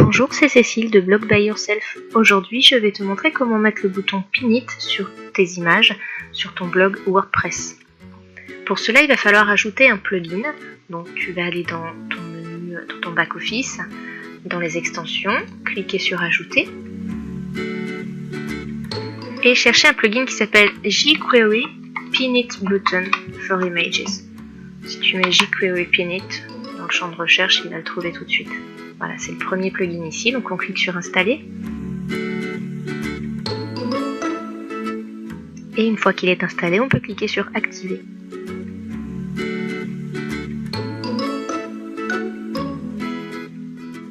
Bonjour, c'est Cécile de Blog by Yourself. Aujourd'hui, je vais te montrer comment mettre le bouton Pin It sur tes images sur ton blog WordPress. Pour cela, il va falloir ajouter un plugin. Donc, tu vas aller dans ton menu, dans ton back-office, dans les extensions, cliquer sur Ajouter et chercher un plugin qui s'appelle jQuery Pin It Button for Images. Si tu mets jQuery Pin It dans le champ de recherche, il va le trouver tout de suite. Voilà, c'est le premier plugin ici, donc on clique sur Installer. Et une fois qu'il est installé, on peut cliquer sur Activer.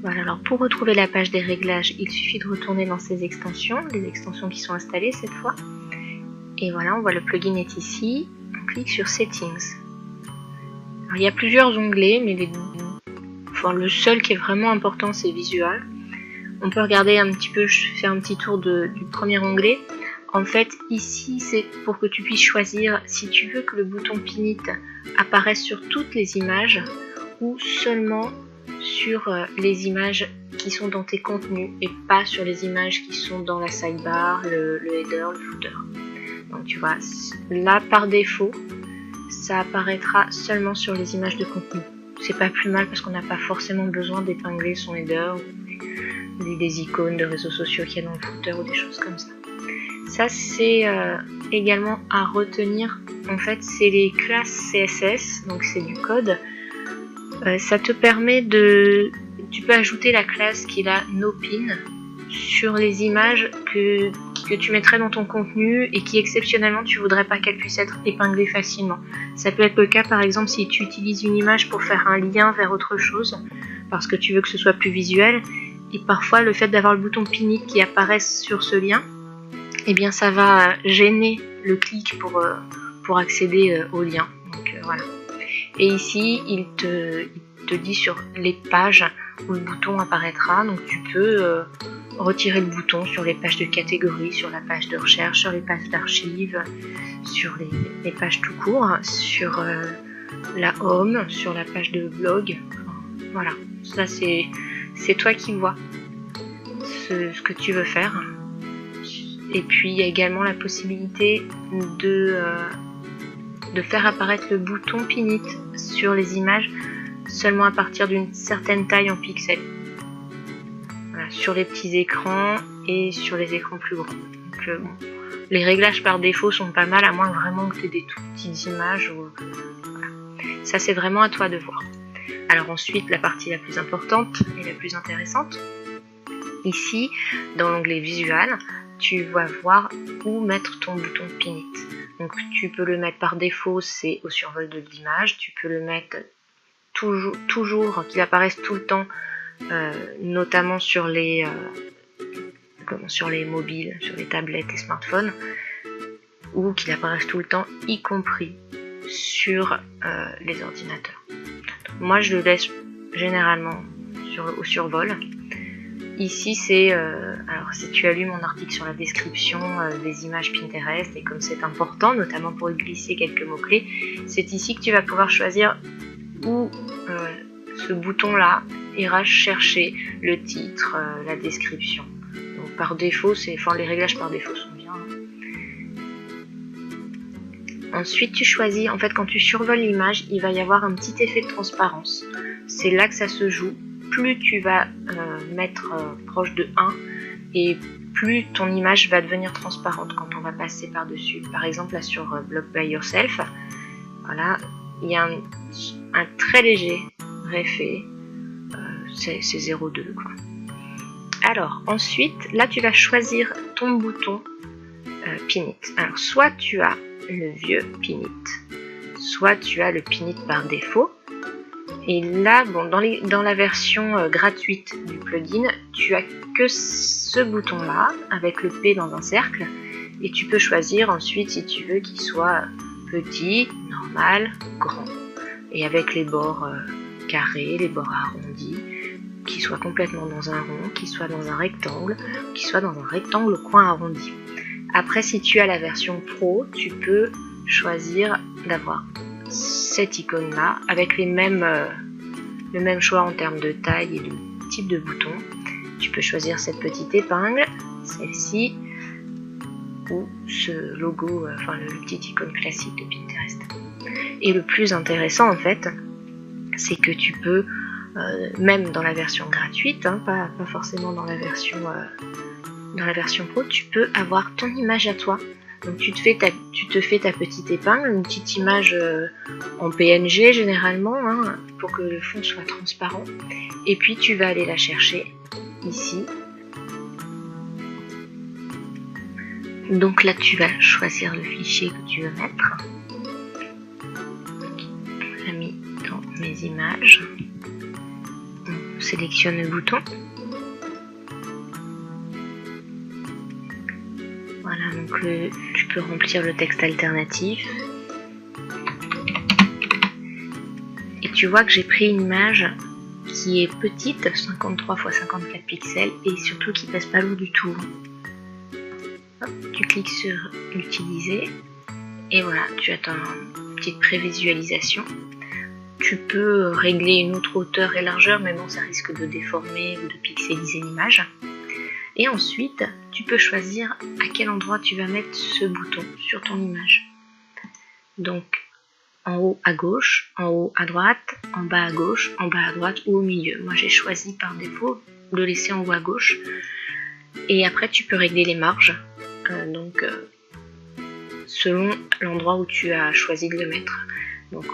Voilà, alors pour retrouver la page des réglages, il suffit de retourner dans ces extensions, les extensions qui sont installées cette fois. Et voilà, on voit le plugin est ici, on clique sur Settings. Alors, il y a plusieurs onglets, mais le seul qui est vraiment important, c'est Visual. On peut regarder un petit peu, je fais un petit tour du premier onglet. En fait, ici, c'est pour que tu puisses choisir si tu veux que le bouton Pin It apparaisse sur toutes les images ou seulement sur les images qui sont dans tes contenus et pas sur les images qui sont dans la sidebar, le header, le footer. Donc tu vois, là par défaut, ça apparaîtra seulement sur les images de contenu. C'est pas plus mal parce qu'on n'a pas forcément besoin d'épingler son header ou des icônes de réseaux sociaux qu'il y a dans le footer ou des choses comme ça. Ça c'est également à retenir, en fait c'est les classes CSS, donc c'est du code. Ça te permet tu peux ajouter la classe qui a NoPin sur les images que tu mettrais dans ton contenu et qui exceptionnellement tu voudrais pas qu'elle puisse être épinglée facilement. Ça peut être le cas par exemple si tu utilises une image pour faire un lien vers autre chose parce que tu veux que ce soit plus visuel, et parfois le fait d'avoir le bouton Pin It qui apparaisse sur ce lien, eh bien ça va gêner le clic pour accéder au lien. Donc voilà. Et ici il te dit sur les pages où le bouton apparaîtra, donc tu peux retirer le bouton sur les pages de catégorie, sur la page de recherche, sur les pages d'archives, sur les pages tout court, sur la home, sur la page de blog. Voilà, ça c'est toi qui vois ce que tu veux faire. Et puis il y a également la possibilité de faire apparaître le bouton Pin It sur les images seulement à partir d'une certaine taille en pixels. Voilà, sur les petits écrans et sur les écrans plus grands. Donc, les réglages par défaut sont pas mal, à moins vraiment que tu aies des tout petites images. Voilà. Ça c'est vraiment à toi de voir. Alors ensuite, la partie la plus importante et la plus intéressante. Ici, dans l'onglet Visual, tu vas voir où mettre ton bouton Pin It. Donc tu peux le mettre par défaut, c'est au survol de l'image. Tu peux le mettre toujours qu'il apparaisse tout le temps, notamment sur les mobiles, sur les tablettes et smartphones, ou qu'il apparaisse tout le temps, y compris sur les ordinateurs. Donc, moi je le laisse généralement au survol. Ici c'est, alors si tu as lu mon article sur la description des images Pinterest, et comme c'est important, notamment pour glisser quelques mots-clés, c'est ici que tu vas pouvoir choisir où ce bouton-là ira chercher le titre, la description. Donc par défaut, les réglages par défaut sont bien. Ensuite, tu choisis, en fait, quand tu survoles l'image, il va y avoir un petit effet de transparence. C'est là que ça se joue. Plus tu vas mettre proche de 1, et plus ton image va devenir transparente quand on va passer par-dessus. Par exemple, là sur Blog by Yourself, voilà, il y a un très léger effet, c'est 0,2 quoi. Alors ensuite, là tu vas choisir ton bouton Pin It. Alors soit tu as le vieux Pin It, soit tu as le Pin It par défaut. Et là, bon, dans la version gratuite du plugin, tu as que ce bouton-là, avec le P dans un cercle, et tu peux choisir ensuite si tu veux qu'il soit petit, normal, grand, et avec les bords carrés, les bords arrondis, qu'il soit complètement dans un rond, qu'il soit dans un rectangle, qu'il soit dans un rectangle au coin arrondi. Après, si tu as la version Pro, tu peux choisir d'avoir cette icône là avec le même choix en termes de taille et de type de bouton, Tu peux choisir cette petite épingle, celle-ci, ou ce logo, enfin le petit icône classique de Pinterest. Et le plus intéressant en fait, c'est que tu peux, même dans la version gratuite, hein, pas forcément dans la version pro, tu peux avoir ton image à toi. Donc tu te fais ta petite épingle, une petite image en PNG généralement, hein, pour que le fond soit transparent. Et puis tu vas aller la chercher ici. Donc là tu vas choisir le fichier que tu veux mettre. On l'a mis dans mes images. On sélectionne le bouton. Voilà, donc tu peux remplir le texte alternatif. Et tu vois que j'ai pris une image qui est petite, 53 x 54 pixels, et surtout qui pèse pas lourd du tout. Hop, tu cliques sur utiliser, et voilà, tu as ta petite prévisualisation. Tu peux régler une autre hauteur et largeur, mais bon, ça risque de déformer ou de pixeliser l'image. Et ensuite, tu peux choisir à quel endroit tu vas mettre ce bouton sur ton image. Donc, en haut à gauche, en haut à droite, en bas à gauche, en bas à droite ou au milieu. Moi, j'ai choisi par défaut de laisser en haut à gauche. Et après, tu peux régler les marges. Selon l'endroit où tu as choisi de le mettre. Donc,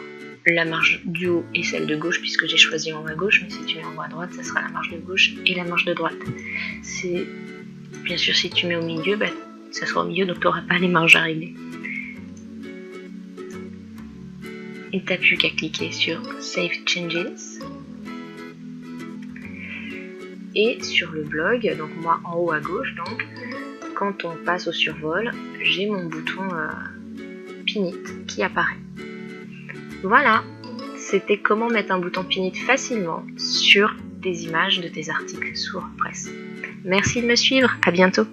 la marge du haut est celle de gauche puisque j'ai choisi en haut à gauche, mais si tu mets en haut à droite, ça sera la marge de gauche et la marge de droite. C'est bien sûr si tu mets au milieu, ça sera au milieu, donc tu n'auras pas les marges à régler. Et tu n'as plus qu'à cliquer sur Save Changes. Et sur le blog, donc moi en haut à gauche, donc quand on passe au survol, j'ai mon bouton Pin It qui apparaît. Voilà, c'était comment mettre un bouton Pin It facilement sur tes images de tes articles sur WordPress. Merci de me suivre, à bientôt.